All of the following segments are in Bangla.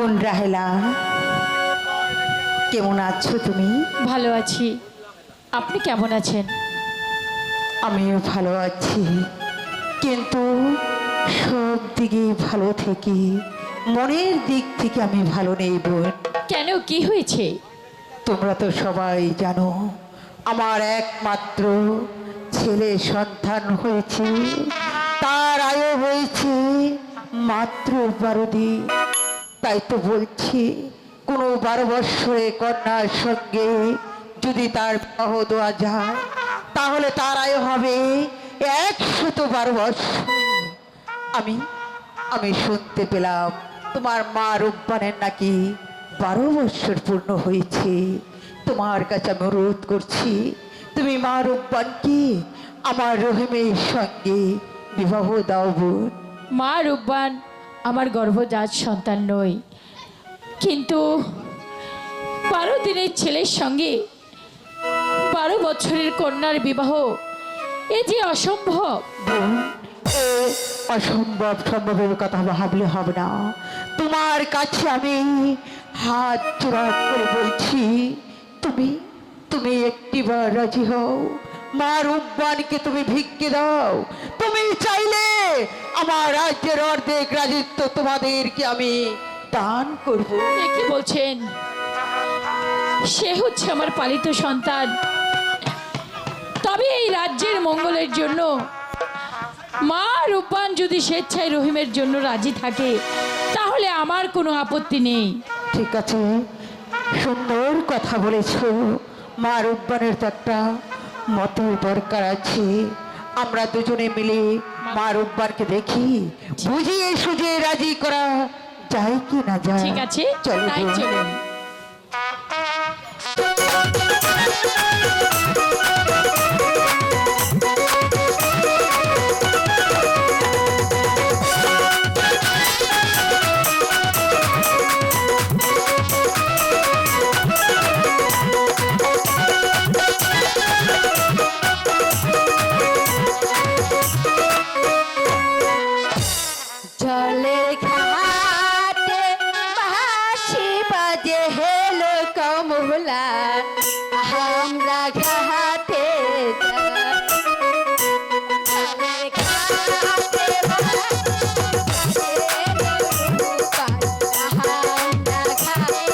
বোন রাহেলা, কেমন আছো তুমি? ভালো আছি। আপনি কেমন আছেন? আমিও ভালো আছি, কিন্তু সব দিকে ভালো থেকে মনের দিক থেকে আমি ভালো নেই বোন। কেন, কি হয়েছে? তোমরা তো সবাই জানো আমার একমাত্র ছেলে সন্তান হয়েছে, তার আয়ু হয়েছে মাত্র 12 দিন। তাই তো বলছি, কোনো 12 বৎসরে কন্যার সঙ্গে যদি তার বিবাহ দেওয়া যায় তাহলে তার আয়ু হবে 112 বৎসর। আমি আমি শুনতে পেলাম তোমার মা রূপবানের নাকি 12 বৎসর পূর্ণ হয়েছে। তোমার কাছে আমি অনুরোধ করছি, তুমি মা রূপবানকে আমার রহিমের সঙ্গে বিবাহ দাও বোন। মা রূপবান আমার গর্ভজাত সন্তান নয়, কিন্তু 12 দিনের ছেলের সঙ্গে 12 বছরের কন্যার বিবাহ এ যে অসম্ভব। বোন, এ অসম্ভব সম্ভবের কথা ভাবলে হবে না। তোমার কাছে আমি হাত জোড়া করে বলছি, তুমি তুমি একটিবার রাজি হও। মা রূপবানকে তুমি ভিক্ষে দাও। তুমি চাইলে আমার রাজ্যের অর্ধেক রাজত্ব তোমাদেরকে আমি দান করব। এ কি বলছেন? সে হচ্ছে আমার পালিত সন্তান, তবে এই রাজ্যের মঙ্গলের জন্য মা রূপবান যদি স্বেচ্ছায় রহিমের জন্য রাজি থাকে তাহলে আমার কোনো আপত্তি নেই। ঠিক আছে, সুন্দর কথা বলেছ। মা রূপবানের তো একটা মতের দরকার আছে। আমরা দুজনে মিলে মা রূপবানকে দেখি, বুঝিয়ে সুঝিয়ে রাজি করা যায় কি না যায়। ঠিক আছে, চলো তাই বোন। চলুন। জলের ঘাটে বাঁশি বাজে হেলো কমলা, আমরা ঘাটে জলের ঘাটে বাঁশি বাজে হেলো কমলা, আমরা ঘাটে।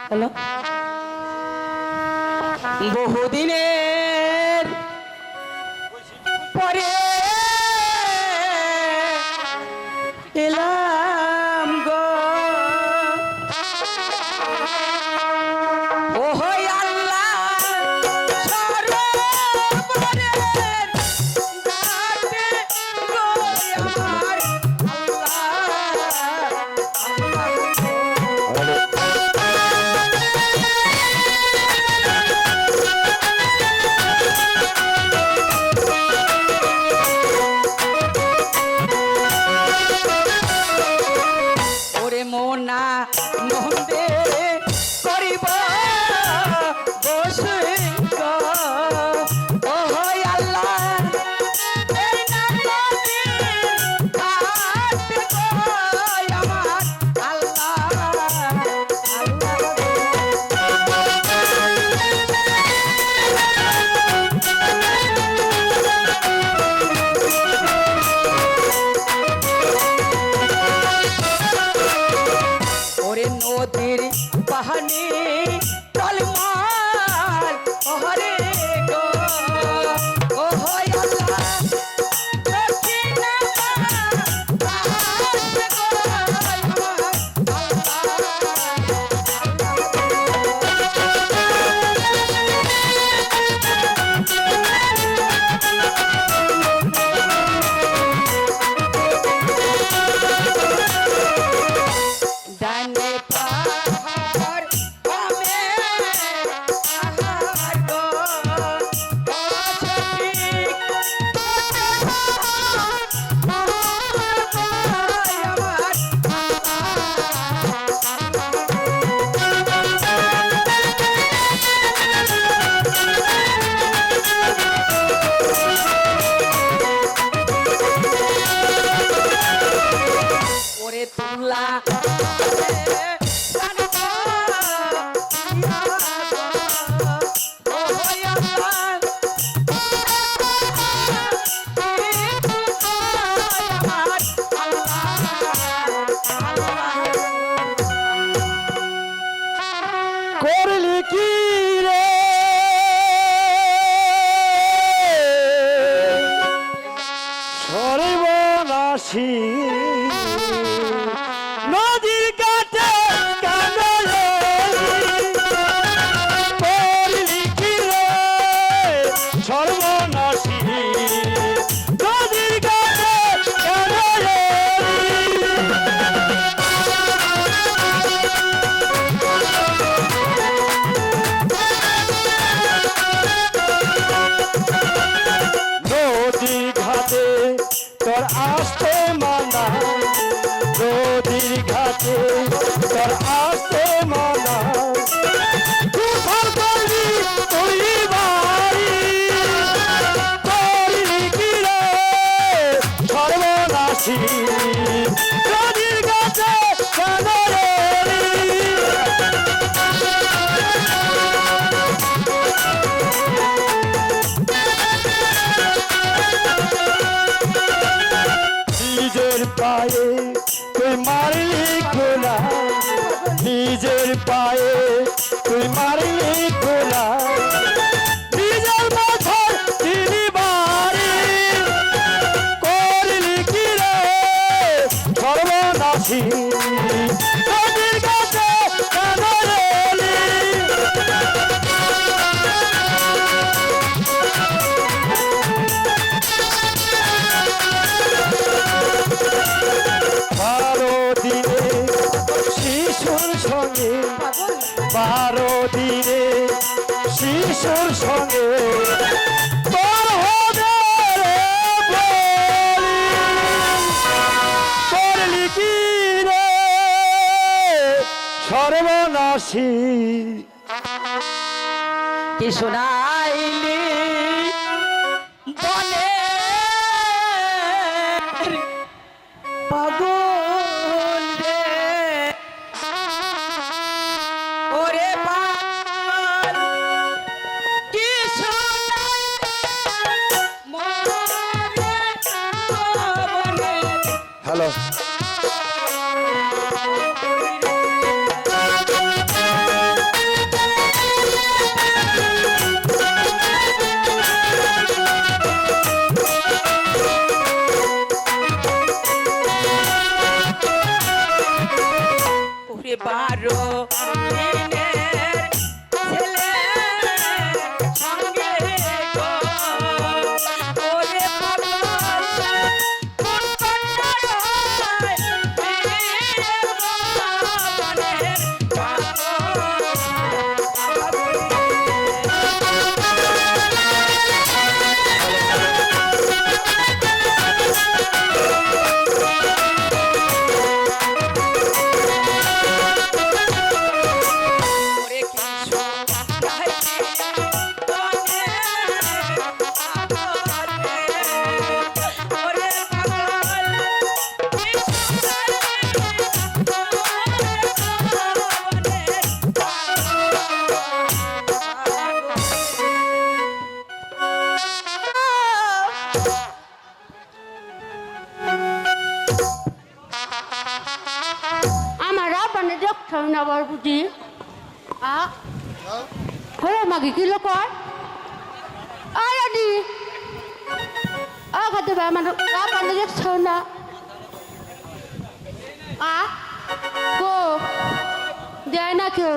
হ্যালো, বহুদিনের পরে এলাম গো, ও হই আল্লাহ সরোবরের ঘাটে গো আমার ওরে মোনা নন্দে করিব বসে গো, ও হই আল্লাহ এই নদীর ঘাটে গো আমার ওরে নদীর পাহানি টলমল ওহরে গো, ও হই আল্লাহ দক্ষিণা ঘাটে গো ডানে পাহাড় বামে পাহাড় গো, অসঠিক ওরে তুলা করলি কি রে সর্বনাশী নদীর কাছে কেন করলি কি রে সর্বনাশী নদীর কাছে কেন নদীর ঘাটে তোর আসতে মানা, নদীর ঘাটে তোর আসতে মানা, তুফান করলি তুই বাড়ি করলি কি রে সর্বনাশী নদীর ঘাটে কেন রে নিজের পায়ে তুই মারলি গোলা, নিজের পায়ে তুই মারলি গোলা, নিজের মাথার তিনি বাড়ি করলি কি রে সর্বনাশী নদীর কাছে কেন রেলি শিশুর সঙ্গে 12 দিনে শিশুর সঙ্গে তোর হবে রে বলি, করলি কি রে সর্বনাশী কি শোনাইলি বলে পাগল রে, ওরে পাগল কি শোনাইলি মোরে বলে। হ্যালো বারো দিনের ছেলে সঙ্গে গো ওরে পাগল কোন পান্ডার বনের ওরে কিছু ওরে পাগল আমার আপনে দেখছো না আবার বুঝি হ্যাঁ মাগি কি লোক আদি খাতে ভাই আমার আপনে দেখছো না গো দেয় না কেউ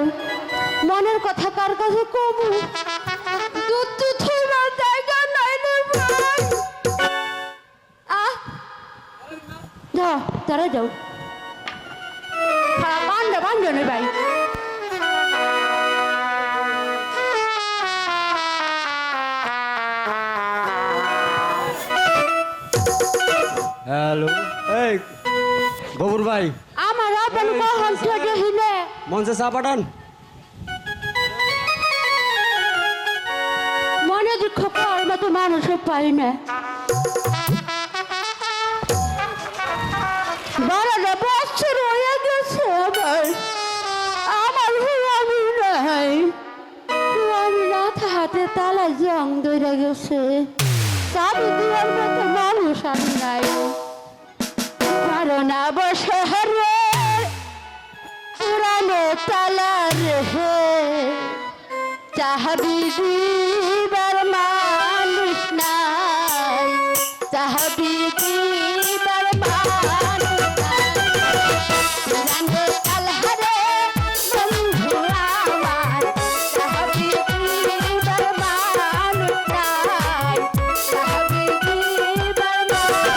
মনের কথা কার কাছে কমু দুধ দুধ হইবার জায়গা নাই রে ভাই যাও তারা যাও বান্ধব নে ভাই হ্যালো এই গবুর ভাই আমার আপন কখন থেকে হিনে মঞ্চে চা পাঠান। মনে দুঃখ পাওয়ার মতো মানুষও পাই না বারোটা বছর হয়ে গেছে আমার আমি নাই আমি না হাতে তালা জং ধরে গেছে চাবি দেওয়ার মতো মানুষ আমি নাই কারণ শহরে পুরানো তালা রেহে চাহাবি দিবার মানুষ নাই চাহাবি দিবার মানুষ নাই পুরানো তালহারে বন্ধু আমার চাহাবি দিবার মানুষ নাই চাহাবি দিবার মানুষ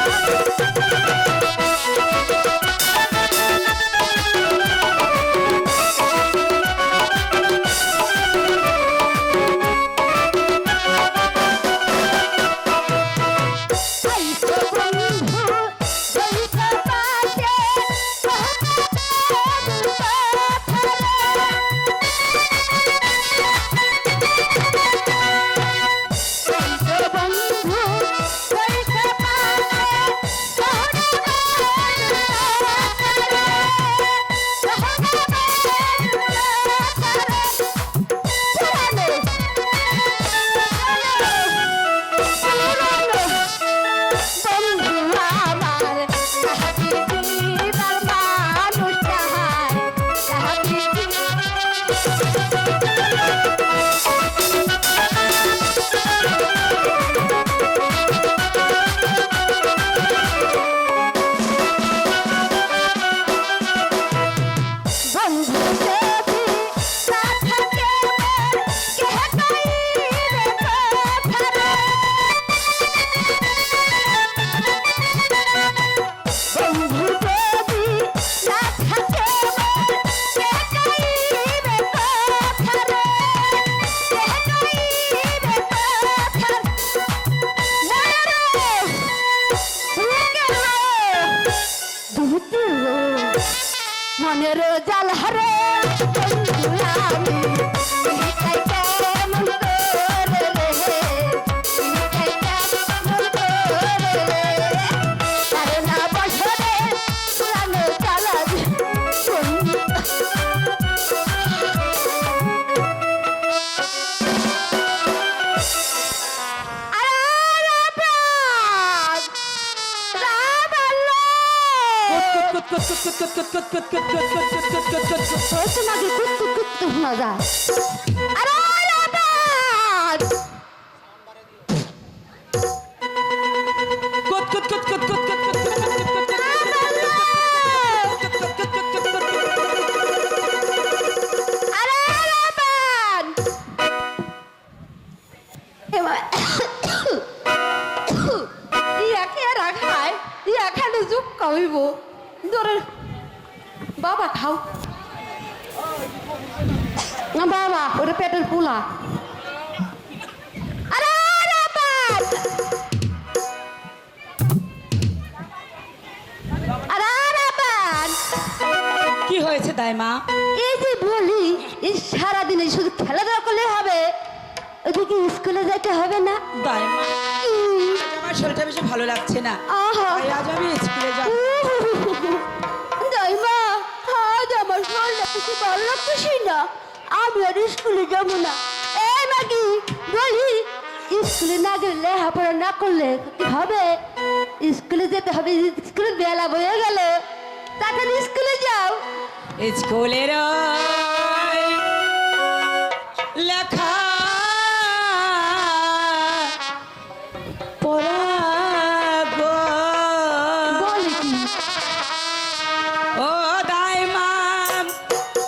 মনের জাল হারে মজা খাও না বাবা ওটা পেটের পোলা আরে রাপাত আরে রাপাত কি হয়েছে দাইমা? এই যে বলি এই সারাদিনে শুধু খেলাধুলা করলে হবে ওদিকে স্কুলে যেতে হবে না দাইমা আমার শরীরটা বেশি ভালো লাগছে না, আহা তাই আজ আমি স্কুলে যাব। দাইমা আজ আমার শরীরটা কিছু ভালো লাগতেছি না, আমি আর স্কুলে যাবো না। এই মাগি বলি স্কুলে না গেলে লেখাপড়া না করলে কি হবে? স্কুলে যেতে হবে, স্কুলে বেলা বয়ে গেল, তাড়াতাড়ি স্কুলে যাও। স্কুলের ওই লেখা পড়া গো, বলি কি ও দাইমা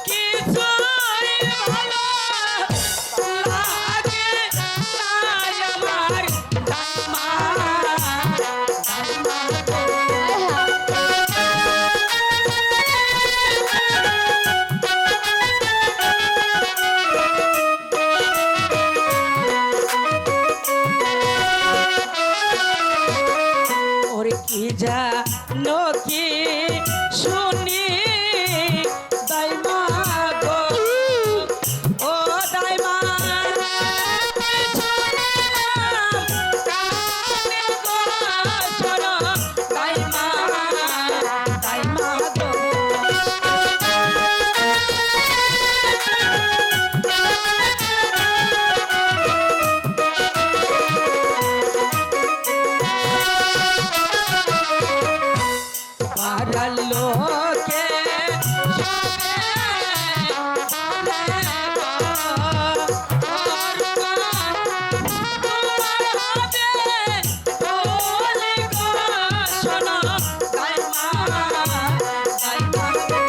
কিছুই ভালো লাগে না আমার দাইমা, দাইমা গো। ওরে কি জানো কি শুনি দাইমা গো, ও দাইমা শোনো দাইমা, দাইমা গো। পাড়ার লোকে সবে বলে গো, ওর গান তোমার হবে বলে গো, শোনো দাইমা, দাইমা গো।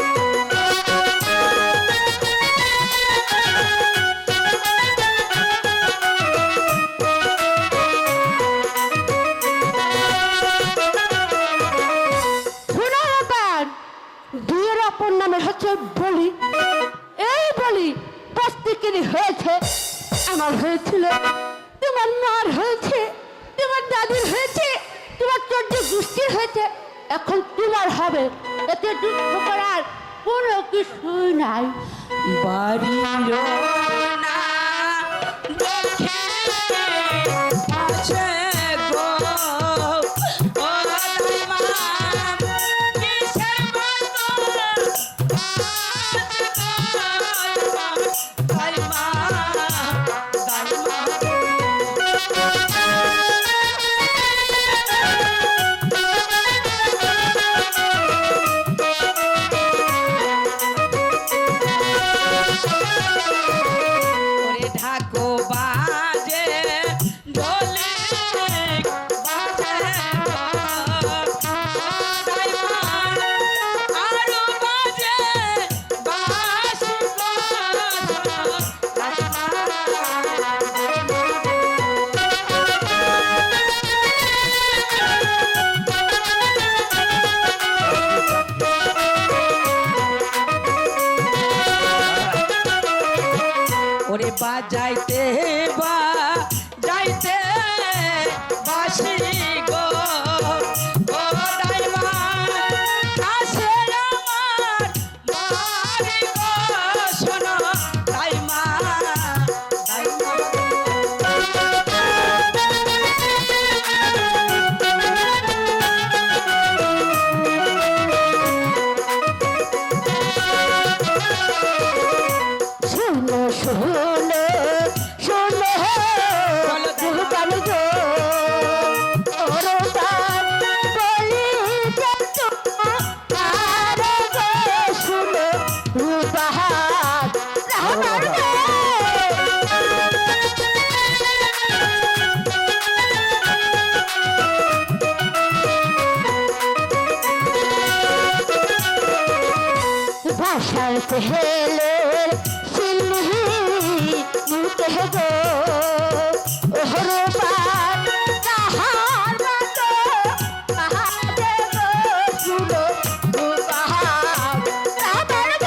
শোনো ব্যাপার, বিয়ের অপর নামে হচ্ছে বলি। এই বলি প্রত্যেকেরই হয়েছে, আমার হয়েছিল, তোমার মার হয়েছে, তোমার দাদির হয়েছে, তোমার চোদ্দ গোষ্ঠীর হয়েছে, এখন তোমার হবে, এতে দুঃখ করার কোনো কিছুই নাই। বাড়ির না দেখে আছে গো, ও দাইমা কিসের বদল আজ গো, দাইমা, দাইমা ওরে ঢাকো বাজে ঢোলে বাজে গো, দাইমা আরো বাজে বাঁশি গো, দাইমা, ওরে বাজাইতে বা যাইতে বাসি গো, ও দাইমা আসে আমার বাড়ি গো, শোনো দাইমা, দাইমা শোনো শোনো শোনো বলো দাইমা। আমি গো ওরো তার বলি যত আরে গো শোনো রূপহার রামার গো। ভাষার পেহেলের সিলহি মুখে গো ওহরো পার তাহার মতো পাহাড়ে গো শুনো পাহাড় তাহার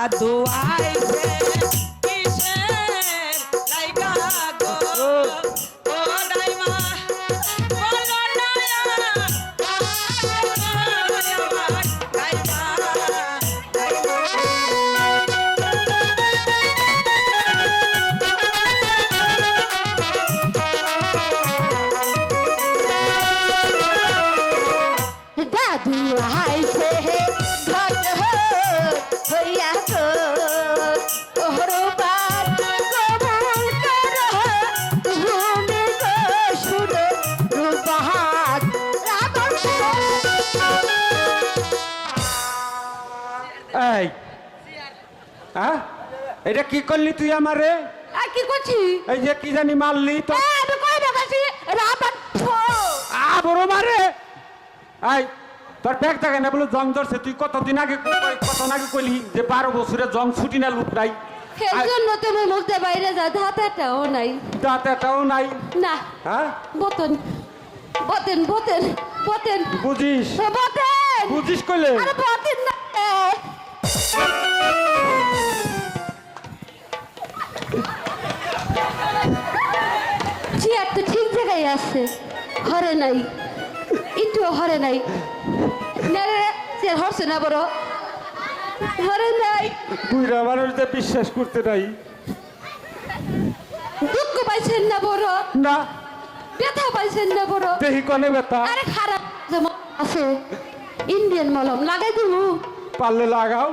দাদু আইছে কিসের লাইগা গো ও দাইমা বলো না আমার দাইমা দাদু আইছে ঘট হইয়া গো ওহরবার কবুল করো তুমি গো শুনো রূপহাত রাবণ এই হ্যাঁ এটা কি করলি তুই আমারে আর কি করছি এই যে কি জানি মারলি তো আমি কই দেখাছি রাবণ বড় মারে এই তোর ব্যাগ থাকে না বলে জং ধরছে তুই কতদিন আগে কত আগে কইলি যে 12 বছরে জং ছুটি না লুক নাই এর জন্য তুমি মুখতে বাইরে যা ধাতাটাও নাই দাঁতেটাও নাই না হ্যাঁ বতন বতেন বতেন বতেন বুঝিস বতেন বুঝিস কইলে আরে বতেন না চেয়ার তো ঠিক জায়গায় আছে হরে নাই একটু হরে নাই না রে চেয়ার হরছে না বড় হরে নাই বুড়া মানুষদের বিশ্বাস করতে নাই দুঃখ পাইছেন না বড় না ব্যথা পাইছেন না বড় দেহি কনে ব্যথা আরে খারাপ যেমন আছে ইন্ডিয়ান মলম লাগাই দিব পারলে লাগাও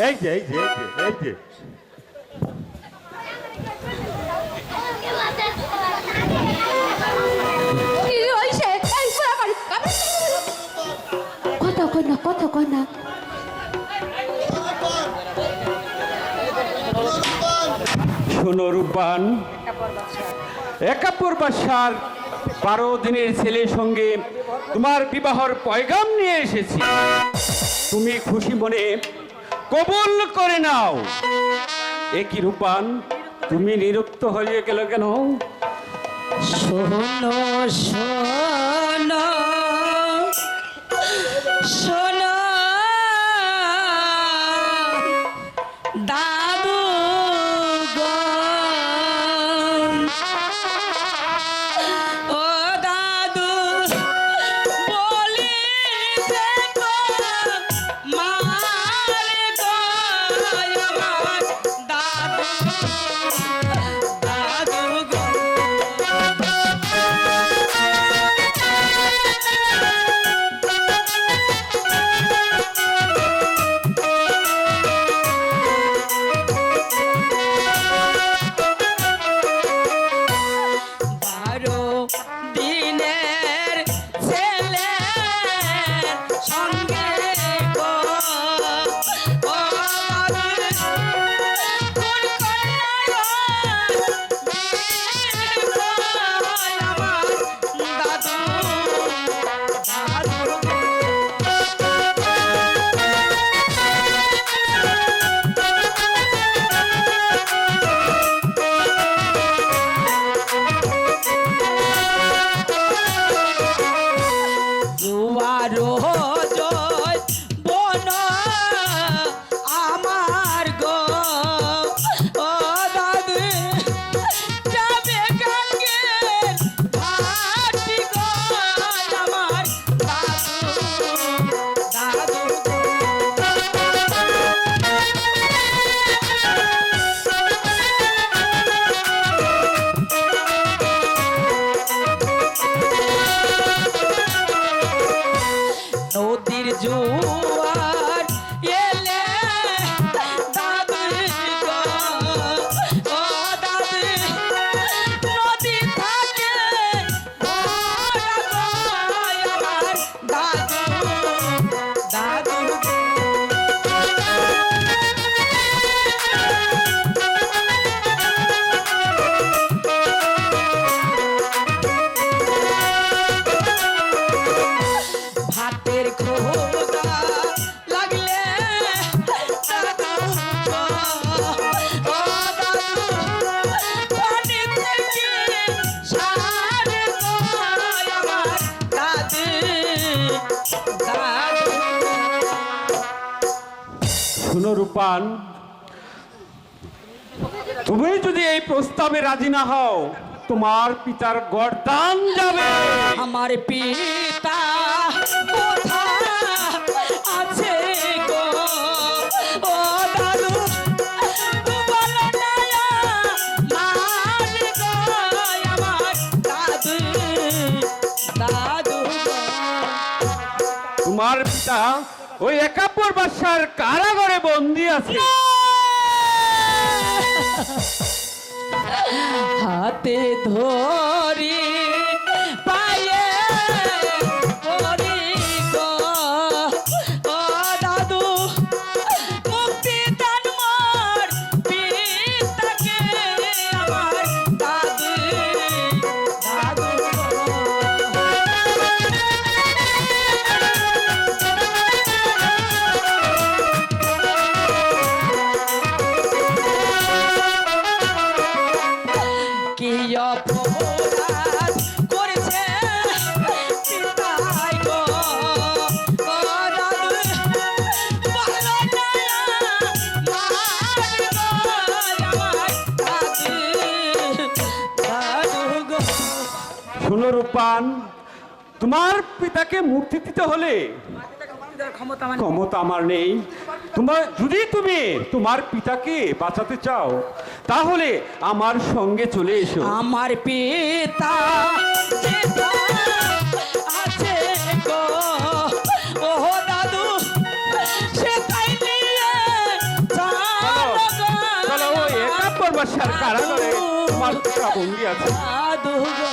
এই যে কি হইছে এই পুরা বাড়ি কথা কই না কথা কই না শোনো রূপবান একাপুর বাসার 12 দিনের ছেলের সঙ্গে তোমার বিবাহর পয়গাম নিয়ে এসেছি তুমি খুশি মনে কবুল করে নাও একই রূপবান তুমি নিরুক্ত হয়ে গেল কেন শোনো শোনো শোনো দাদু গো ও দাদু বলি দেখো মারে গো আমার দাদু দাদু গো রূপান, তুমি যদি এই প্রস্তাবে রাজি না হও, তোমার পিতার গর্দান যাবে। আমার পিতা কোথায় আছে গো ও দাদু বলো না মার গো আমার দাদু দাদু গো। তোমার পিতা ওই একাপুর বাসার কারাগারে বন্দী আছে। হাতে ধরি পায়ে পরি গো ও দাদু মুক্তি দান মোর পিতাকে আমার দাদু দাদু কি অপরাধ করেছে পিতাই গো ও দাদু বলো না মার গো আমার দাদু দাদু গো। শোনো রূপান, তোমার পিতাকে মুক্তি দিতে হলে ক্ষমতা আমার নেই। যদি তুমি তোমার পিতাকে বাঁচাতে চাও, তাহলে আমার সঙ্গে চলে এসো। আমার পিতা আছে গো ও দাদু সে তাই নিয়ে চলো গো চলো, ওই একাপুর বাসার কারাগারে তোমার পিতা বন্দী আছে। দাদু গো।